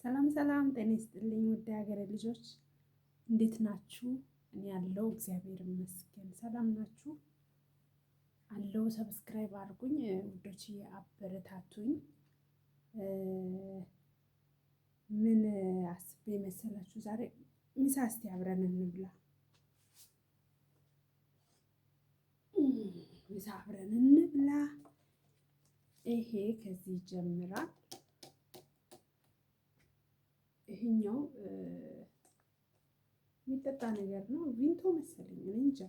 ሰላም ሰላም፣ ጤና ይስጥልኝ ውድ ሀገሬ ልጆች እንዴት ናችሁ? እኔ ያለው እግዚአብሔር ይመስገን። ሰላም ናችሁ? አለው። ሰብስክራይብ አድርጉኝ ውዶች፣ አበረታቱኝ። ምን አስቤ መሰላችሁ? ዛሬ ምሳ እስቲ አብረን እንብላ። ምሳ አብረን እንብላ። ይሄ ከዚህ ይጀምራል። ይሄኛው የሚጠጣ ነገር ነው። ቪንቶ መሰለኝ፣ እኔ እንጃ።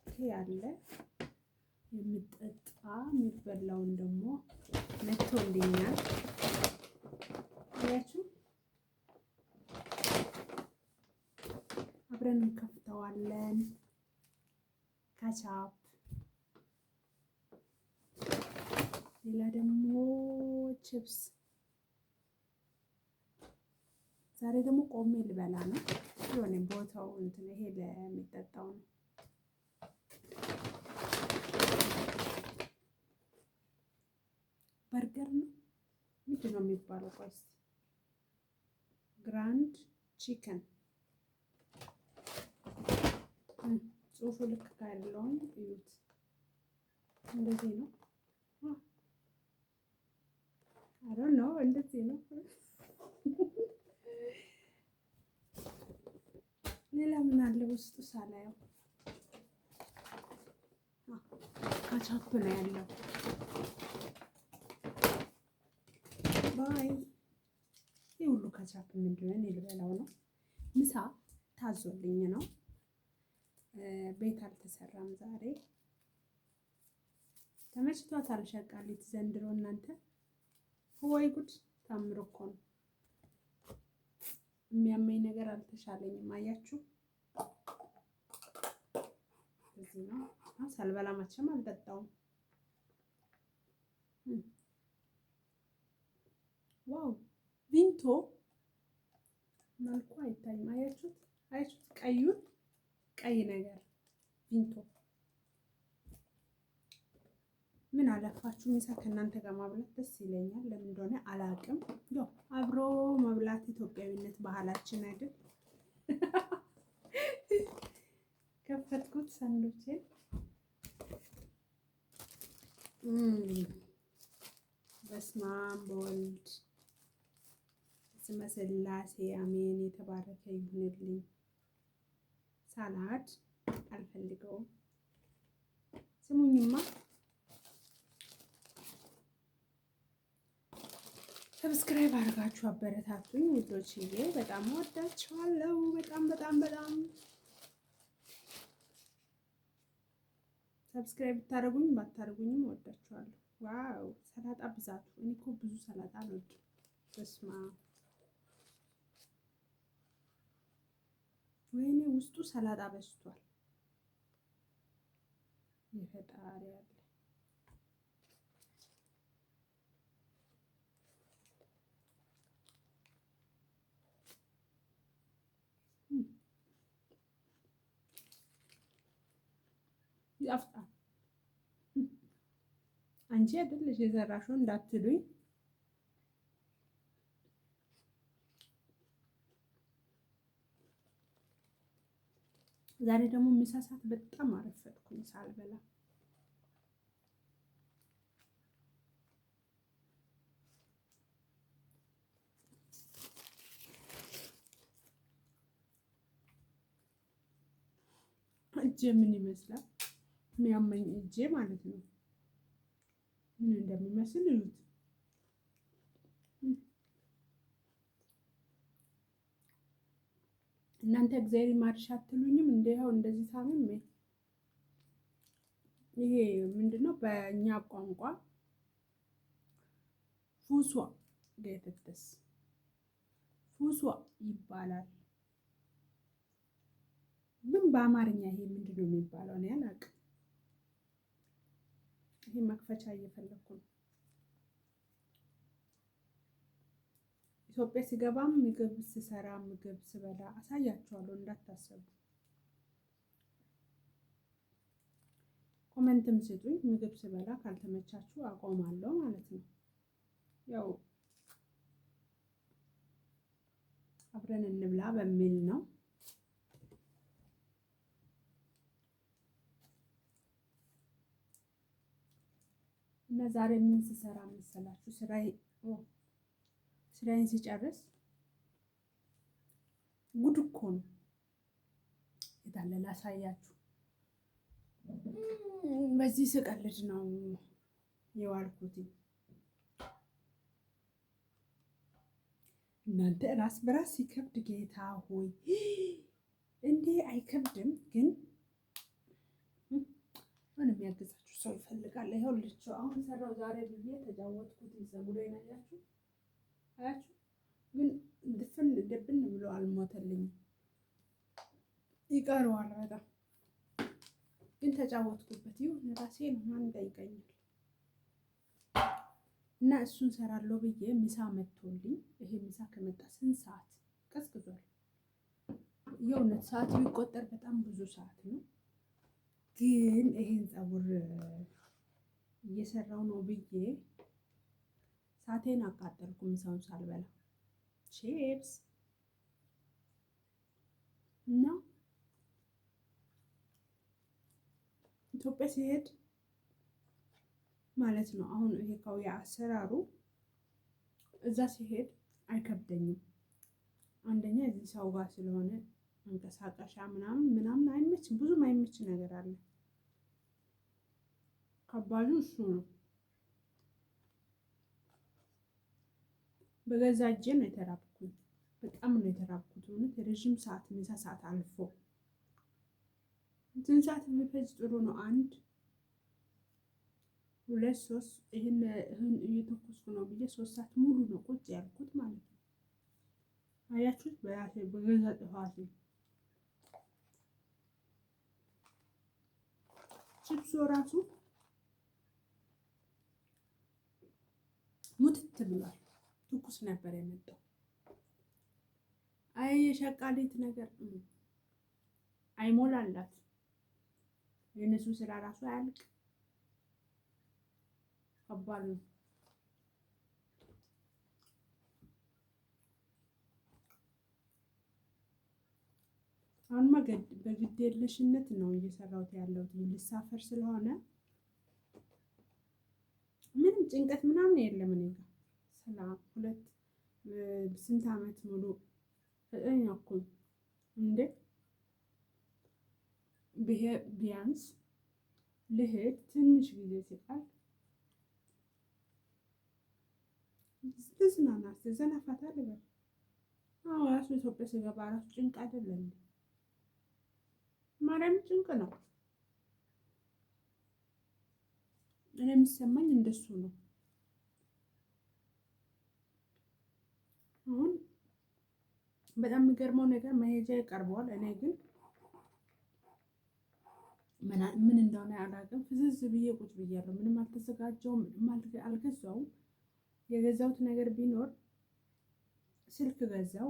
ይሄ ያለ የሚጠጣ የሚበላውን ደግሞ መጥቶልኛል። ያችሁ አብረን እንከፍተዋለን። ካቻፕ፣ ሌላ ደግሞ ቺፕስ። ዛሬ ደግሞ ቆሜ ልበላ ነው። የሆነ ቦታው እንትን ይሄ ለሚጠጣው ነው። በርገር ነው ምንድን ነው የሚባለው? ቆይስ ግራንድ ቺከን ጽሑፉ ልክ ካለውን እዩት። እንደዚህ ነው። አይ ዶንት ኖ፣ እንደዚህ ነው። ሌላ ምን አለ ውስጡ ሳላየው? ካቻፕ ነው ያለው። ባይ ይህ ሁሉ ካቻፕ ምንድን ነው? እኔ ልበላው ነው። ምሳ ታዞልኝ ነው። ቤት አልተሰራም ዛሬ። ተመችቷታል ሸቃሊት ዘንድሮ። እናንተ ወይ ጉድ! ታምር እኮ ነው። የሚያመኝ ነገር አልተሻለኝም። አያችሁ፣ እዚህ ነው። ሳልበላ መቼም አልጠጣውም። ዋው! ቪንቶ መልኩ አይታይም። አያችሁት? አያችሁት? ቀዩን ቀይ ነገር ቪንቶ። ምን አለፋችሁ ምሳ ከእናንተ ጋር ማብላት ደስ ይለኛል። ለምን እንደሆነ አላውቅም። ያው አብሮ መብላት ኢትዮጵያዊነት ባህላችን አይደል? ከፈትኩት ሳንዱቼን። በስመ አብ በወልድ በስመ ሥላሴ አሜን። የተባረከ ይሁንልኝ። ሳላድ አልፈልገውም። ስሙኝማ፣ ሰብስክራይብ አድርጋችሁ አበረታቱኝ ውዶችዬ። በጣም ወዳችኋለሁ። በጣም በጣም በጣም ሰብስክራይብ ብታደርጉኝ ባታደርጉኝም ወዳችኋለሁ። ዋው! ሰላጣ ብዛቱ! እኔ እኮ ብዙ ሰላጣ አልወድም። በስመ አብ! ወይኔ ውስጡ ሰላጣ በዝቷል። የፈጣሪ ያለ ያፍጣል። አንቺ አይደለሽ የሰራሽው እንዳትሉኝ። ዛሬ ደግሞ ምሳ ሰዓት በጣም አረፈድኩኝ ሳልበላ። እጄ ምን ይመስላል? የሚያመኝ እጄ ማለት ነው። ምን እንደሚመስል እዩት። እናንተ እግዚአብሔር ይማርሽ አትሉኝም? እንደው እንደዚህ ታምሜ። ይሄ ምንድነው በእኛ ቋንቋ ፉሷ ገተተስ ፉሷ ይባላል። ምን በአማርኛ ይሄ ምንድነው የሚባለው? እኔ አላውቅም። ይሄ መክፈቻ እየፈለኩ ነው። ኢትዮጵያ ሲገባም ምግብ ስሰራ ምግብ ስበላ አሳያችኋለሁ፣ እንዳታሰቡ። ኮሜንትም ስጡኝ። ምግብ ስበላ ካልተመቻችሁ አቆማለሁ ማለት ነው። ያው አብረን እንብላ በሚል ነው። እና ዛሬ ምን ስሰራ መሰላችሁ? ስራዬን ሲጨርስ ጉድ እኮ ነው። የታለ ላሳያችሁ። በዚህ ስቀልድ ነው የዋልኩት። እናንተ ራስ በራስ ሲከብድ ጌታ ሆይ እንዴ! አይከብድም ግን ምን የሚያግዛችሁ ሰው ይፈልጋል። ይኸውልችሁ አሁን ሰራው ዛሬ ብዬ ተጫወትኩት። ፀጉሬን አያችሁ ግን ድብን ብሎ አልሞተልኝም። ይቀረዋል በጣም ግን ተጫወትኩበት። ይሁን ራሴ ነው ማን ይጠይቀኛል። እና እሱን ሰራለሁ ብዬ ምሳ መጥቶልኝ፣ ይሄ ምሳ ከመጣ ስንት ሰዓት ቀዝቅዟል። የእውነት ሰዓት ቢቆጠር በጣም ብዙ ሰዓት ነው። ግን ይሄን ፀጉር እየሰራው ነው ብዬ ሰዓቴን አቃጠልኩ። ምሳውን ሳልበላ ቺፕስ እና ኢትዮጵያ ሲሄድ ማለት ነው። አሁን ይሄ ካውያ አሰራሩ እዛ ሲሄድ አይከብደኝም። አንደኛ እዚህ ሰው ጋር ስለሆነ መንቀሳቀሻ ምናምን አይመችም። ብዙም አይመች ነገር አለ። ከባዱ እሱ ነው። በገዛ እጄ ነው የተራብኩት። በጣም ነው የተራብኩት። እውነት ረዥም ሰዓት ምሳ ሰዓት አልፎ እንትን ሰዓት የሚፈጅ ጥሩ ነው። 1 2 3 ይሄን እየተኮስኩ ነው ብዬ 3 ሰዓት ሙሉ ነው ቁጭ ያልኩት ማለት ነው። አያችሁት? በገዛ ጥፋቴ ቺፕሱ ራሱ ሙትት ብሏል። ትኩስ ነበር የመጣው። አይ የሸቃሊት ነገር አይሞላላት። የነሱ ስራ ራሱ አያልቅ። ከባድ ነው። አሁንማ በግድ የለሽነት ነው እየሰራሁት ያለሁት። ልሳፈር ስለሆነ ምንም ጭንቀት ምናምን የለም። እኔ ጋር ሰላም። ስንት ዓመት ሙሉ እኩል እንዴ ቢያንስ ልሄድ ትንሽ ጊዜ ሲባል ልዝናናት ዘናፋታ ልበል። ራሱ ኢትዮጵያ ስገባ ራሱ ጭንቅ አይደለም። ማርያም ጭንቅ ነው። እኔ የሚሰማኝ እንደሱ ነው። አሁን በጣም የሚገርመው ነገር መሄጃ ይቀርበዋል። እኔ ግን ምን እንደሆነ አላውቅም። ፍዝዝ ብዬ ቁጭ ብያለሁ። ምንም አልተዘጋጀውም። ምንም አልገዛውም። የገዛሁት ነገር ቢኖር ስልክ ገዛው።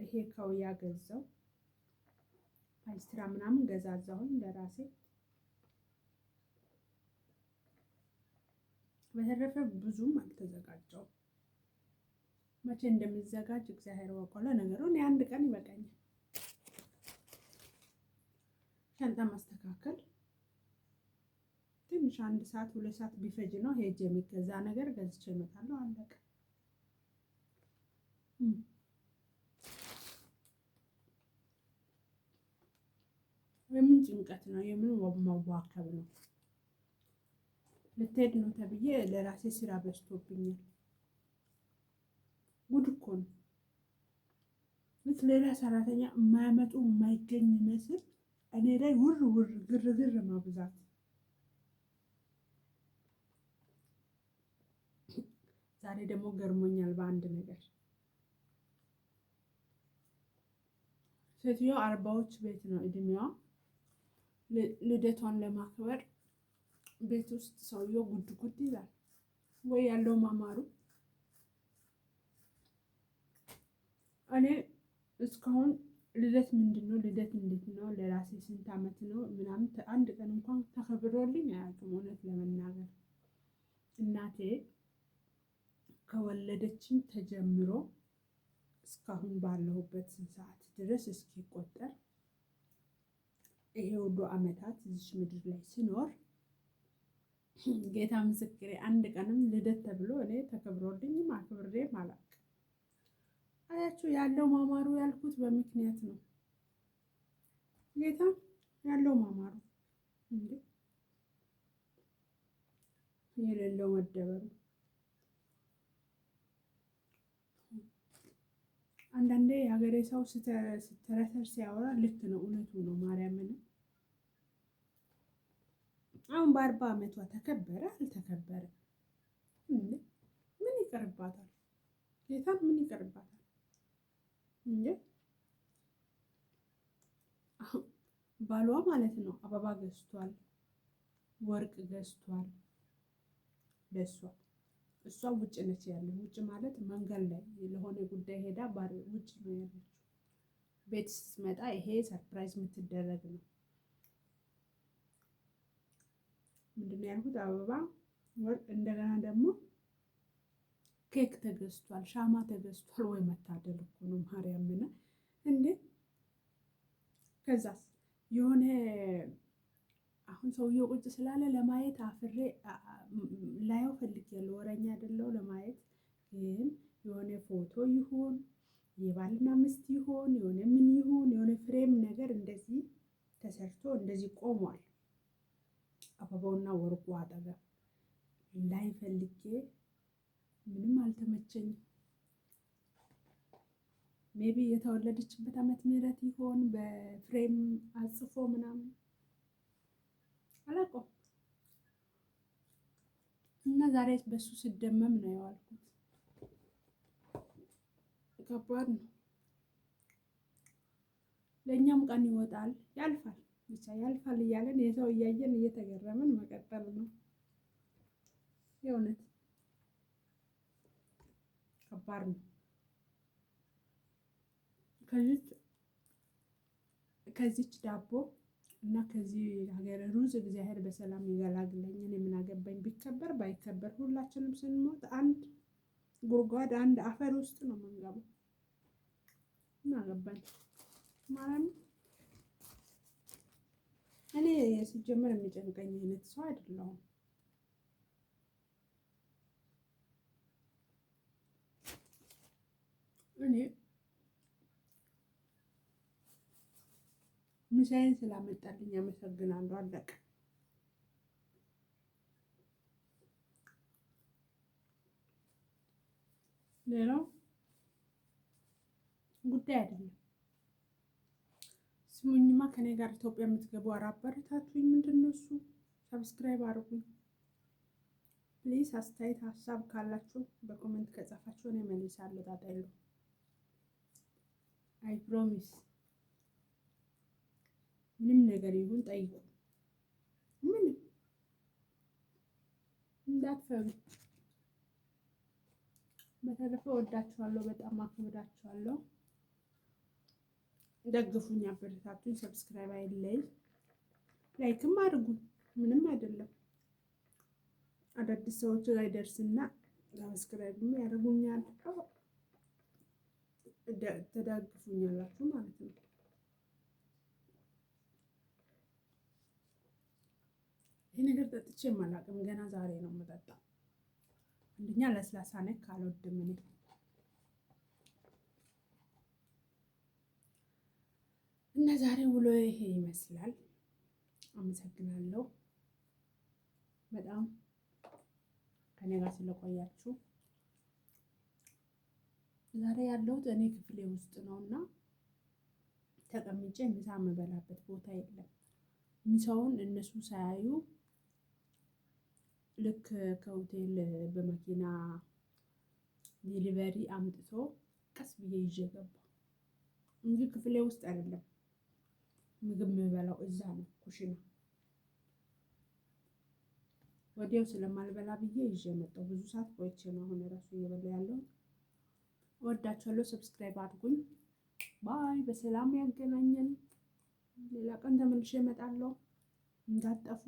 ይሄ ካውያ ገዛው። ፓይስትራ ምናምን ገዛዛሁኝ ለራሴ። በተረፈ ብዙም አልተዘጋጀውም። መቼ እንደሚዘጋጅ እግዚአብሔር ወቆለ። ነገሩን የአንድ ቀን ይበቃኛል። ሻንጣ ማስተካከል ትንሽ 1 ሰዓት 2 ሰዓት ቢፈጅ ነው። ሄጄ የሚገዛ ነገር ገዝቼ እመጣለሁ። አለቀ። የምን ጭንቀት ነው? የምን መዋከብ ነው? ልትሄድ ነው ተብዬ ለራሴ ስራ በዝቶብኛል። ጉድ እኮ ነው። ሌላ ሰራተኛ የማያመጡ የማይገኝ ይመስል እኔ ላይ ውር ግርግር ማብዛት። ዛሬ ደግሞ ገርሞኛል በአንድ ነገር። ሴትዮዋ 40ዎች ቤት ነው እድሜዋ። ልደቷን ለማክበር ቤት ውስጥ ሰውየው ጉድ ይላል ወይ ያለው ማማሩ። እኔ እስካሁን ልደት ምንድን ነው? ልደት እንዴት ነው? ለራሴ ስንት ዓመት ነው ምናምን አንድ ቀን እንኳን ተከብሮልኝ አያውቅም። እውነት ለመናገር እናቴ ከወለደችኝ ተጀምሮ እስካሁን ባለሁበት ሰዓት ድረስ እስኪቆጠር ይሄ ሁሉ ዓመታት እዚች ምድር ላይ ስኖር ጌታ ምስክሬ አንድ ቀንም ልደት ተብሎ እኔ ተከብሮልኝም አክብሬም አላውቅም። አያችሁ ያለው ማማሩ ያልኩት በምክንያት ነው። ጌታ ያለው ማማሩ እንዴ የሌለው መደበሩ። አንዳንዴ የሀገሬ ሰው ስተረተር ሲያወራ ልክ ነው፣ እውነቱ ነው። ማርያምን አሁን በ40 ዓመቷ ተከበረ አልተከበረ ምን ይቀርባታል? ጌታን ምን ይቀርባታል እንዴ? ባሏ ማለት ነው አበባ ገዝቷል፣ ወርቅ ገዝቷል ለሷ። እሷ ውጭ ነች ያለው። ውጭ ማለት መንገድ ላይ ለሆነ ጉዳይ ሄዳ ውጭ ነው ያለችው። ቤት ስትመጣ ይሄ ሰርፕራይዝ የምትደረግ ነው። ምንድን ነው ያልኩት? አበባ፣ ወርቅ፣ እንደገና ደግሞ ኬክ ተገዝቷል፣ ሻማ ተገዝቷል። ወይ መታደል እኮ ነው ማርያምን እንዴ! ከዛስ የሆነ አሁን ሰውየው ቁጭ ስላለ ለማየት አፍሬ ላየው ፈልጌያለሁ። ወረኛ አይደለው ለማየት ግን የሆነ ፎቶ ይሁን የባልና ሚስት ይሁን የሆነ ምን ይሁን የሆነ ፍሬም ነገር እንደዚህ ተሰርቶ እንደዚህ ቆሟል። አበባውና ወርቁ አጠገብ ላይ ፈልጌ ምንም አልተመቸኝም። ሜቢ የተወለደችበት ዓመት ምህረት ይሆን በፍሬም አጽፎ ምናምን አላውቀውም። እና ዛሬ በሱ ስደመም ነው የዋልኩት። ከባድ ነው። ለእኛም ቀን ይወጣል ያልፋል፣ ብቻ ያልፋል እያለን የሰው እያየን እየተገረምን መቀጠል ነው። የእውነት ከባድ ነው። ከዚች ዳቦ እና ከዚህ ሀገር ሩዝ እግዚአብሔር በሰላም ይገላግለኝ። እኔ ምን አገባኝ ቢከበር ባይከበር፣ ሁላችንም ስንሞት አንድ ጉድጓድ አንድ አፈር ውስጥ ነው የምንገባው። ምን አገባኝ ማለት ነው። እኔ ሲጀመር የሚጨንቀኝ አይነት ሰው አይደለሁም። እኔ ምሳዬን ስላመጣልኝ አመሰግናለሁ። አለቀ። ሌላው ጉዳይ አይደለም። ስሙኝማ ከኔ ጋር ኢትዮጵያ የምትገቡ አበረታቱኝ። ምንድን ነው እሱ? ሰብስክራይብ አድርጉኝ ፕሊዝ። አስተያየት ሀሳብ ካላችሁ በኮሜንት ከጻፋችሁ እኔ መልሳለሁ። ጣጣ የለውም። አይ ፕሮሚስ። ምንም ነገር ይሁን ጠይቁ፣ ምንም እንዳትፈሩ። በተረፈ ወዳችኋለሁ፣ በጣም አክብራችኋለሁ። ደግፉኝ፣ አበረታቱኝ። ሰብስክራይብ አይለይ፣ ላይክም አድርጉ። ምንም አይደለም። አዳዲስ ሰዎች ላይ ደርስና ሰብስክራይብም ያደርጉኛል፣ ተዳግፉኛላችሁ ማለት ነው። ይሄ ነገር ጠጥቼ አላውቅም። ገና ዛሬ ነው የምጠጣው። አንደኛ ለስላሳ ነክ አልወድም እኔ። እና ዛሬ ውሎ ይሄ ይመስላል። አመሰግናለሁ በጣም ከኔ ጋር ስለቆያችሁ። ዛሬ ያለሁት እኔ ክፍሌ ውስጥ ነው እና ተቀምጬ ምሳ የምበላበት ቦታ የለም። ምሳውን እነሱ ሳያዩ ልክ ከሆቴል በመኪና ዲሊቨሪ አምጥቶ ቀስ ብዬ ይዤ ገባሁ እንጂ ክፍሌ ውስጥ አይደለም። ምግብ የምበላው እዛ ነው ኩሽና። ወዲያው ስለማልበላ ብዬ ይዤ መጣሁ። ብዙ ሰዓት ቆይቼ ነው አሁን እራሱ እየበላሁ ያለሁት። እወዳችኋለሁ። ሰብስክራይብ አድርጉኝ። ባይ። በሰላም ያገናኘን። ሌላ ቀን ተመልሼ እመጣለሁ። እንዳትጠፉ።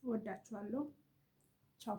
እወዳችኋለሁ። ቻው